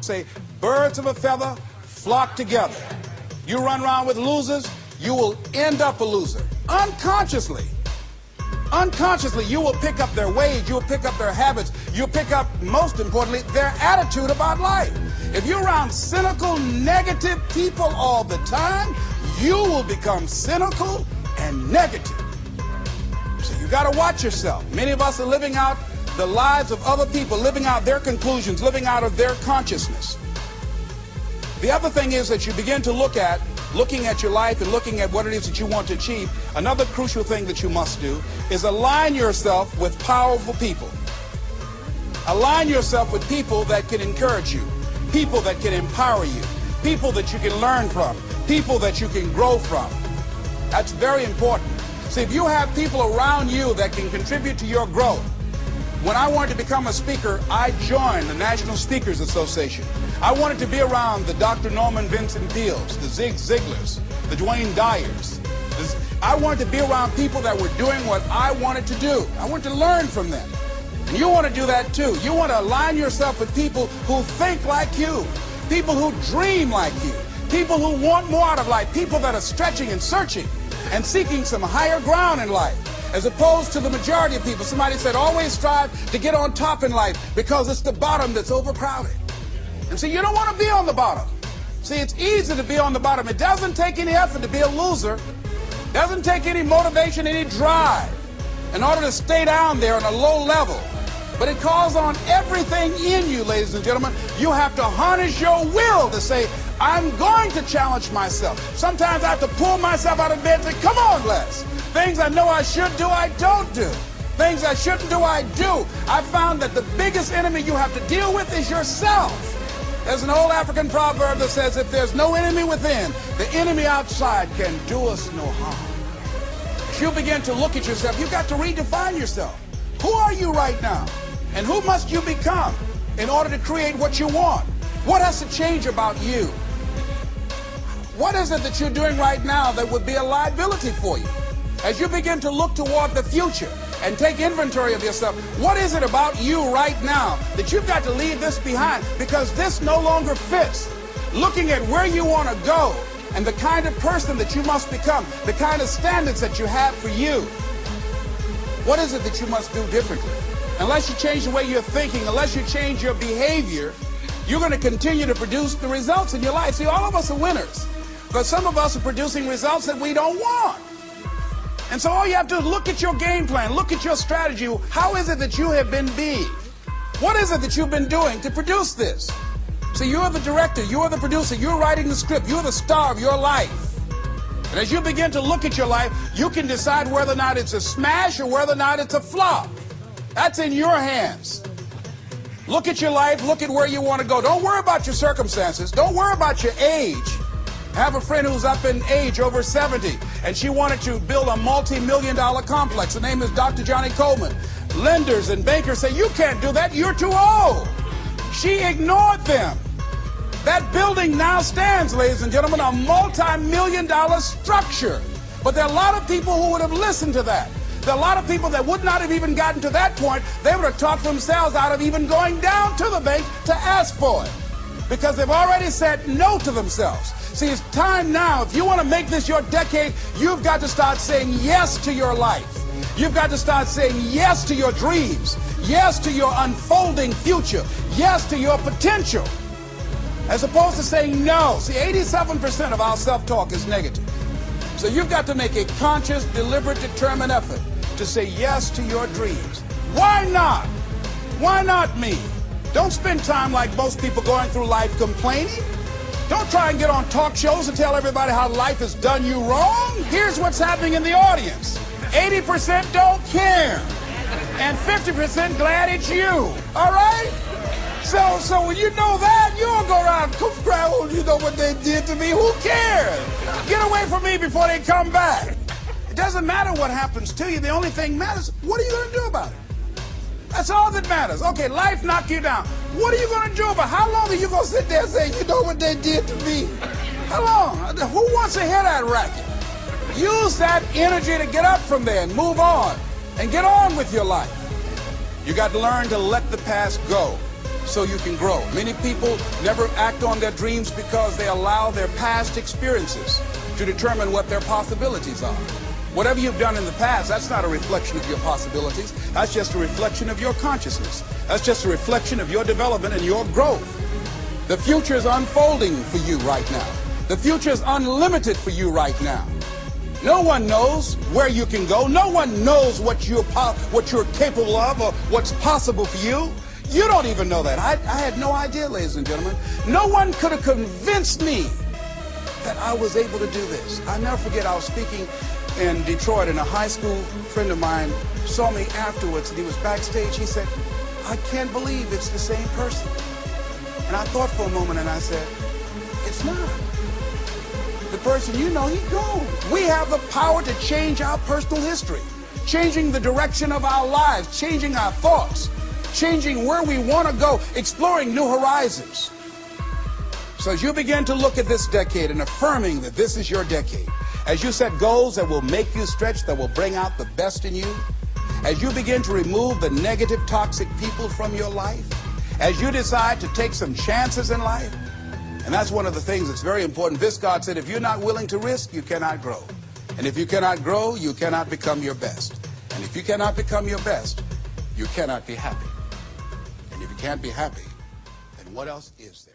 say, birds of a feather flock together. You run around with losers, you will end up a loser. Unconsciously, you will pick up their ways, you'll pick up their habits, you'll pick up, most importantly, their attitude about life. If you're around cynical, negative people all the time, you will become cynical and negative. So you got to watch yourself. Many of us are living out the lives of other people, living out their conclusions, living out of their consciousness. The other thing is that you begin to looking at your life and looking at what it is that you want to achieve. Another crucial thing that you must do is align yourself with powerful people. Align yourself with people that can encourage you, people that can empower you, people that you can learn from, people that you can grow from. That's very important. See, if you have people around you that can contribute to your growth. When I wanted to become a speaker, I joined the National Speakers Association. I wanted to be around the Dr. Norman Vincent Peales, the Zig Ziglars, the Dwayne Dyers. I wanted to be around people that were doing what I wanted to do. I wanted to learn from them. And you want to do that too. You want to align yourself with people who think like you, people who dream like you, people who want more out of life, people that are stretching and searching and seeking some higher ground in life. As opposed to the majority of people. Somebody said, always strive to get on top in life because it's the bottom that's overcrowded. And so you don't want to be on the bottom. See, it's easy to be on the bottom. It doesn't take any effort to be a loser. It doesn't take any motivation, any drive in order to stay down there on a low level. But it calls on everything in you, ladies and gentlemen. You have to harness your will to say, I'm going to challenge myself. Sometimes I have to pull myself out of bed and say, come on, Les. Things I know I should do, I don't do. Things I shouldn't do, I do. I found that the biggest enemy you have to deal with is yourself. There's an old African proverb that says, if there's no enemy within, the enemy outside can do us no harm. As you begin to look at yourself, you've got to redefine yourself. Who are you right now? And who must you become in order to create what you want? What has to change about you? What is it that you're doing right now that would be a liability for you? As you begin to look toward the future and take inventory of yourself, what is it about you right now that you've got to leave this behind because this no longer fits? Looking at where you want to go and the kind of person that you must become, the kind of standards that you have for you. What is it that you must do differently? Unless you change the way you're thinking, unless you change your behavior, you're going to continue to produce the results in your life. See, all of us are winners, but some of us are producing results that we don't want. And so all you have to do is look at your game plan, look at your strategy. How is it that you have been being? What is it that you've been doing to produce this? So you're the director, you're the producer, you're writing the script, you're the star of your life. And as you begin to look at your life, you can decide whether or not it's a smash or whether or not it's a flop. That's in your hands. Look at your life, look at where you want to go. Don't worry about your circumstances. Don't worry about your age. I have a friend who's up in age, over 70, and she wanted to build a multi-million-dollar complex. The name is Dr. Johnny Coleman. Lenders and bankers say, you can't do that, you're too old. She ignored them. That building now stands, ladies and gentlemen, a multi-million-dollar structure. But there are a lot of people who would have listened to that. There are a lot of people that would not have even gotten to that point. They would have talked themselves out of even going down to the bank to ask for it, because they've already said no to themselves. See, it's time now. If you want to make this your decade, you've got to start saying yes to your life. You've got to start saying yes to your dreams, yes to your unfolding future, yes to your potential, as opposed to saying no. See, 87% of our self-talk is negative. So you've got to make a conscious, deliberate, determined effort to say yes to your dreams. Why not? Why not me? Don't spend time like most people going through life complaining. Don't try and get on talk shows and tell everybody how life has done you wrong. Here's what's happening in the audience. 80% don't care, and 50% glad it's you. All right? So when you know that, you don't go around, oh, you know what they did to me. Who cares? Get away from me before they come back. It doesn't matter what happens to you. The only thing matters, what are you going to do about it? That's all that matters. Okay, life knocked you down. What are you going to do about it? How long are you going to sit there and say, you know what they did to me? How long? Who wants to hear that racket? Use that energy to get up from there and move on and get on with your life. You got to learn to let the past go. so you can grow. Many people never act on their dreams because they allow their past experiences to determine what their possibilities are. Whatever you've done in the past, that's not a reflection of your possibilities. That's just a reflection of your consciousness. That's just a reflection of your development and your growth. The future is unfolding for you right now. The future is unlimited for you right now. No one knows where you can go. No one knows what you're capable of or what's possible for you. You don't even know that. I had no idea, ladies and gentlemen. No one could have convinced me that I was able to do this. I'll never forget, I was speaking in Detroit, and a high school friend of mine saw me afterwards, and he was backstage. He said, "I can't believe it's the same person." And I thought for a moment, and I said, "It's not. The person you know, he's gone." We have the power to change our personal history, changing the direction of our lives, changing our thoughts, changing where we want to go, exploring new horizons. So as you begin to look at this decade and affirming that this is your decade, as you set goals that will make you stretch, that will bring out the best in you, as you begin to remove the negative, toxic people from your life, as you decide to take some chances in life, and that's one of the things that's very important. This God said, if you're not willing to risk, you cannot grow. And if you cannot grow, you cannot become your best. And if you cannot become your best, you cannot be happy. And if you can't be happy, then what else is there?